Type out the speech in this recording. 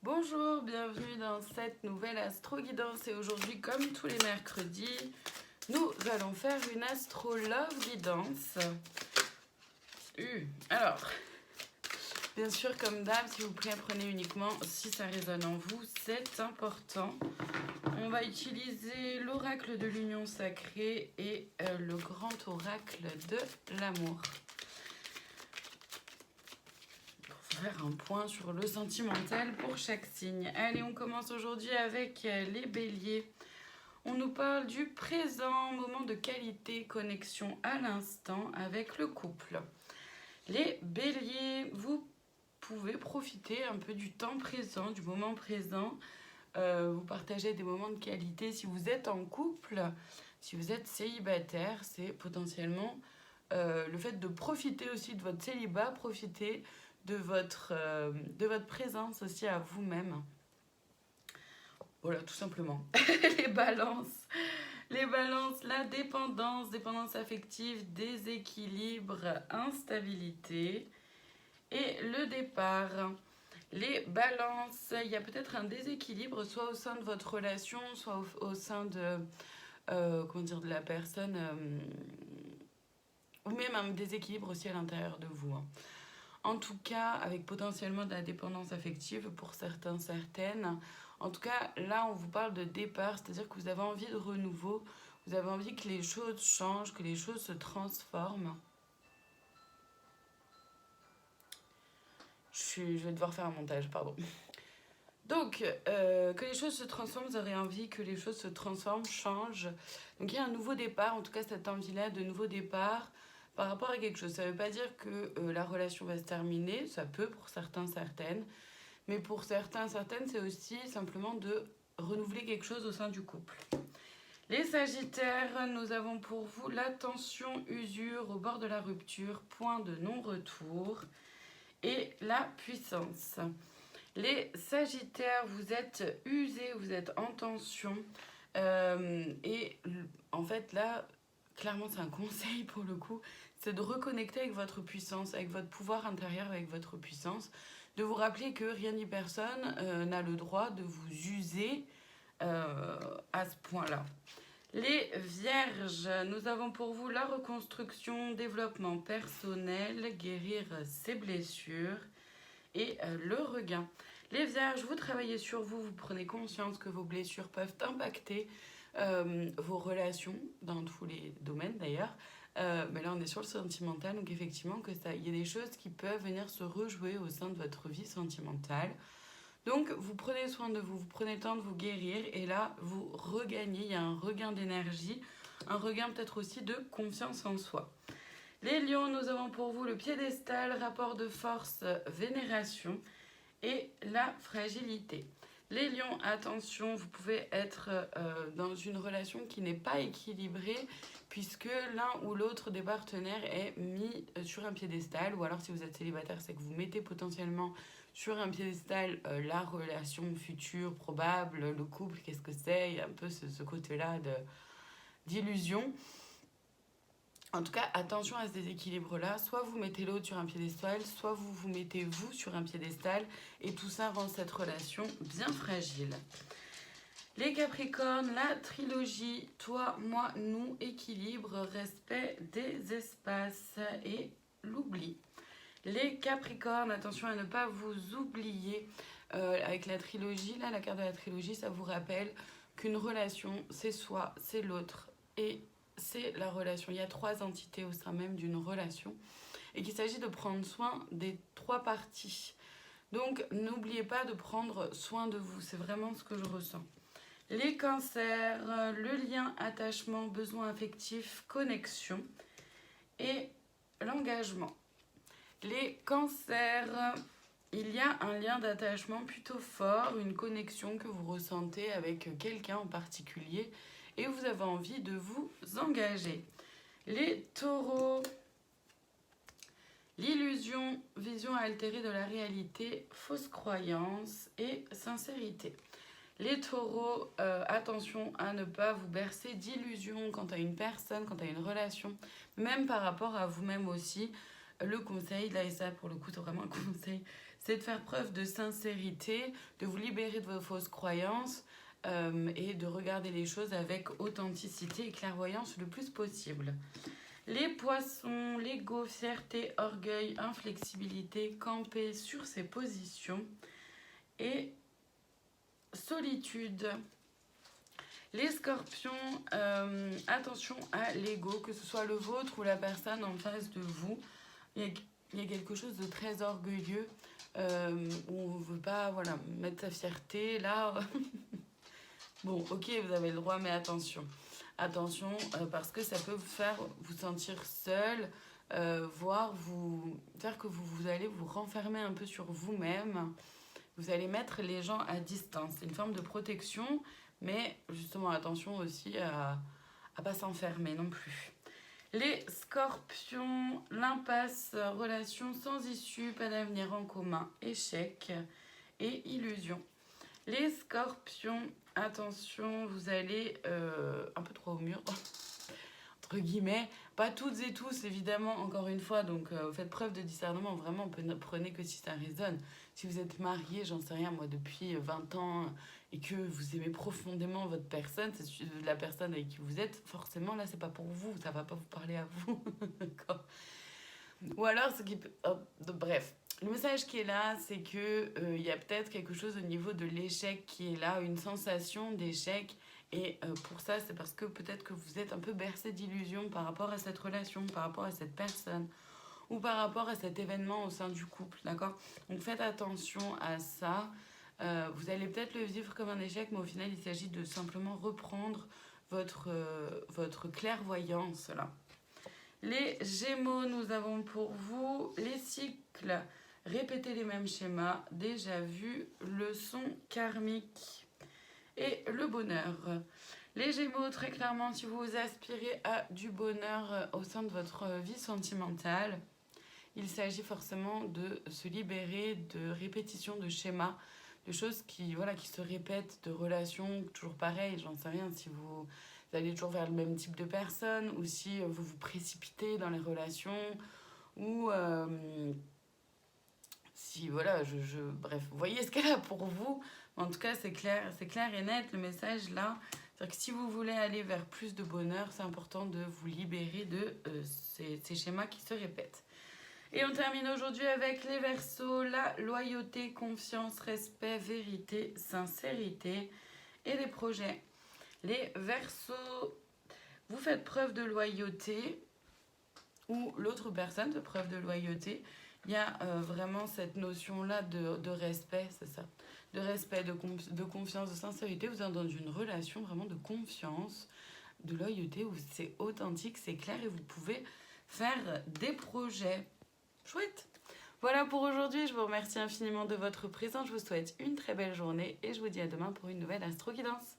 Bonjour, bienvenue dans cette nouvelle astro-guidance et aujourd'hui, comme tous les mercredis, nous allons faire une astro-love guidance. Alors, bien sûr, comme d'hab, s'il vous plaît, prenez uniquement si ça résonne en vous, c'est important. On va utiliser l'oracle de l'union sacrée et le grand oracle de l'amour. Faire un point sur le sentimental pour chaque signe. Allez, on commence aujourd'hui avec les béliers. On nous parle du présent, moment de qualité, connexion à l'instant avec le couple. Les béliers, vous pouvez profiter un peu du temps présent, du moment présent. Vous partagez des moments de qualité si vous êtes en couple. Si vous êtes célibataire, c'est potentiellement le fait de profiter aussi de votre célibat, profiter de votre présence aussi à vous-même. Voilà, tout simplement. Les balances, la dépendance affective, déséquilibre, instabilité et le départ. Les balances, il y a peut-être un déséquilibre, soit au sein de votre relation, soit au sein de, de la personne, ou même un déséquilibre aussi à l'intérieur de vous. En tout cas, avec potentiellement de la dépendance affective pour certains, certaines. En tout cas, là, on vous parle de départ, c'est-à-dire que vous avez envie de renouveau, vous avez envie que les choses changent, que les choses se transforment. Je vais devoir faire un montage, pardon. Donc, que les choses se transforment, vous aurez envie que les choses se transforment, changent. Donc, il y a un nouveau départ, en tout cas, cette envie-là de nouveau départ par rapport à quelque chose. Ça ne veut pas dire que la relation va se terminer, ça peut pour certains, certaines. Mais pour certains, certaines, c'est aussi simplement de renouveler quelque chose au sein du couple. Les sagittaires, nous avons pour vous la tension, usure au bord de la rupture, point de non-retour et la puissance. Les sagittaires, vous êtes usés, vous êtes en tension. Et en fait, là, clairement, c'est un conseil pour le coup, c'est de reconnecter avec votre puissance, avec votre pouvoir intérieur, avec votre puissance. De vous rappeler que rien ni personne n'a le droit de vous user à ce point-là. Les vierges, nous avons pour vous la reconstruction, développement personnel, guérir ses blessures et le regain. Les vierges, vous travaillez sur vous, vous prenez conscience que vos blessures peuvent impacter vos relations dans tous les domaines d'ailleurs. Mais là on est sur le sentimental, donc effectivement il y a des choses qui peuvent venir se rejouer au sein de votre vie sentimentale. Donc vous prenez soin de vous, vous prenez le temps de vous guérir et là vous regagnez, il y a un regain d'énergie, un regain peut-être aussi de confiance en soi. Les lions, nous avons pour vous le piédestal, rapport de force, vénération et la fragilité. Les lions, attention, vous pouvez être dans une relation qui n'est pas équilibrée puisque l'un ou l'autre des partenaires est mis sur un piédestal, ou alors si vous êtes célibataire, c'est que vous mettez potentiellement sur un piédestal la relation future, probable, le couple, qu'est-ce que c'est, il y a un peu ce côté-là d'illusion. En tout cas, attention à ce déséquilibre-là. Soit vous mettez l'autre sur un piédestal, soit vous vous mettez vous sur un piédestal. Et tout ça rend cette relation bien fragile. Les Capricornes, la trilogie, toi, moi, nous, équilibre, respect des espaces et l'oubli. Les Capricornes, attention à ne pas vous oublier. Avec la trilogie, là, la carte de la trilogie, ça vous rappelle qu'une relation, c'est soi, c'est l'autre et c'est la relation. Il y a 3 entités au sein même d'une relation et qu'il s'agit de prendre soin des 3 parties. Donc, n'oubliez pas de prendre soin de vous. C'est vraiment ce que je ressens. Les cancers, le lien, attachement, besoin affectif, connexion et l'engagement. Les cancers, il y a un lien d'attachement plutôt fort, une connexion que vous ressentez avec quelqu'un en particulier et vous avez envie de vous engager. Les taureaux, l'illusion, vision altérée de la réalité, fausse croyance et sincérité. Les taureaux, attention à ne pas vous bercer d'illusions quant à une personne, quant à une relation, même par rapport à vous-même aussi. Le conseil, là et ça pour le coup c'est vraiment un conseil, c'est de faire preuve de sincérité, de vous libérer de vos fausses croyances et de regarder les choses avec authenticité et clairvoyance le plus possible. Les poissons, l'ego, fierté, orgueil, inflexibilité, camper sur ses positions et solitude. Les scorpions, attention à l'ego, que ce soit le vôtre ou la personne en face de vous. Il y a quelque chose de très orgueilleux où on ne veut pas mettre sa fierté là. Bon, ok, vous avez le droit, mais attention. Attention, parce que ça peut vous faire vous sentir seul, voire faire que vous allez vous renfermer un peu sur vous-même. Vous allez mettre les gens à distance. C'est une forme de protection, mais justement, attention aussi à ne pas s'enfermer non plus. Les scorpions, l'impasse, relation sans issue, pas d'avenir en commun, échec et illusion. Les scorpions, attention, vous allez un peu trop au mur, entre guillemets, pas toutes et tous évidemment, encore une fois, donc faites preuve de discernement, vraiment, prenez que si ça résonne. Si vous êtes marié, j'en sais rien, moi depuis 20 ans, et que vous aimez profondément votre personne, c'est la personne avec qui vous êtes, forcément là c'est pas pour vous, ça va pas vous parler à vous. Ou alors, bref. Le message qui est là, c'est que il y a peut-être quelque chose au niveau de l'échec qui est là, une sensation d'échec. Et pour ça, c'est parce que peut-être que vous êtes un peu bercé d'illusions par rapport à cette relation, par rapport à cette personne, ou par rapport à cet événement au sein du couple, d'accord? Donc faites attention à ça. Vous allez peut-être le vivre comme un échec, mais au final, il s'agit de simplement reprendre votre clairvoyance, là. Les Gémeaux, nous avons pour vous les cycles. Répétez les mêmes schémas, déjà vus, leçon karmique. Et le bonheur. Les Gémeaux, très clairement, si vous aspirez à du bonheur au sein de votre vie sentimentale, il s'agit forcément de se libérer de répétitions de schémas, de choses qui se répètent, de relations toujours pareilles, j'en sais rien, si vous allez toujours vers le même type de personne, ou si vous vous précipitez dans les relations, ou si bref, vous voyez ce qu'elle a pour vous. En tout cas, c'est clair et net le message là. C'est-à-dire que si vous voulez aller vers plus de bonheur, c'est important de vous libérer de ces schémas qui se répètent. Et on termine aujourd'hui avec les Verseaux, la loyauté, confiance, respect, vérité, sincérité et les projets. Les Verseaux, vous faites preuve de loyauté ou l'autre personne fait preuve de loyauté. Il y a vraiment cette notion-là de respect, c'est ça. De respect, de confiance, de sincérité. Vous êtes dans une relation vraiment de confiance, de loyauté, où c'est authentique, c'est clair et vous pouvez faire des projets. Chouette! Voilà pour aujourd'hui, je vous remercie infiniment de votre présence, je vous souhaite une très belle journée et je vous dis à demain pour une nouvelle Astro Guidance.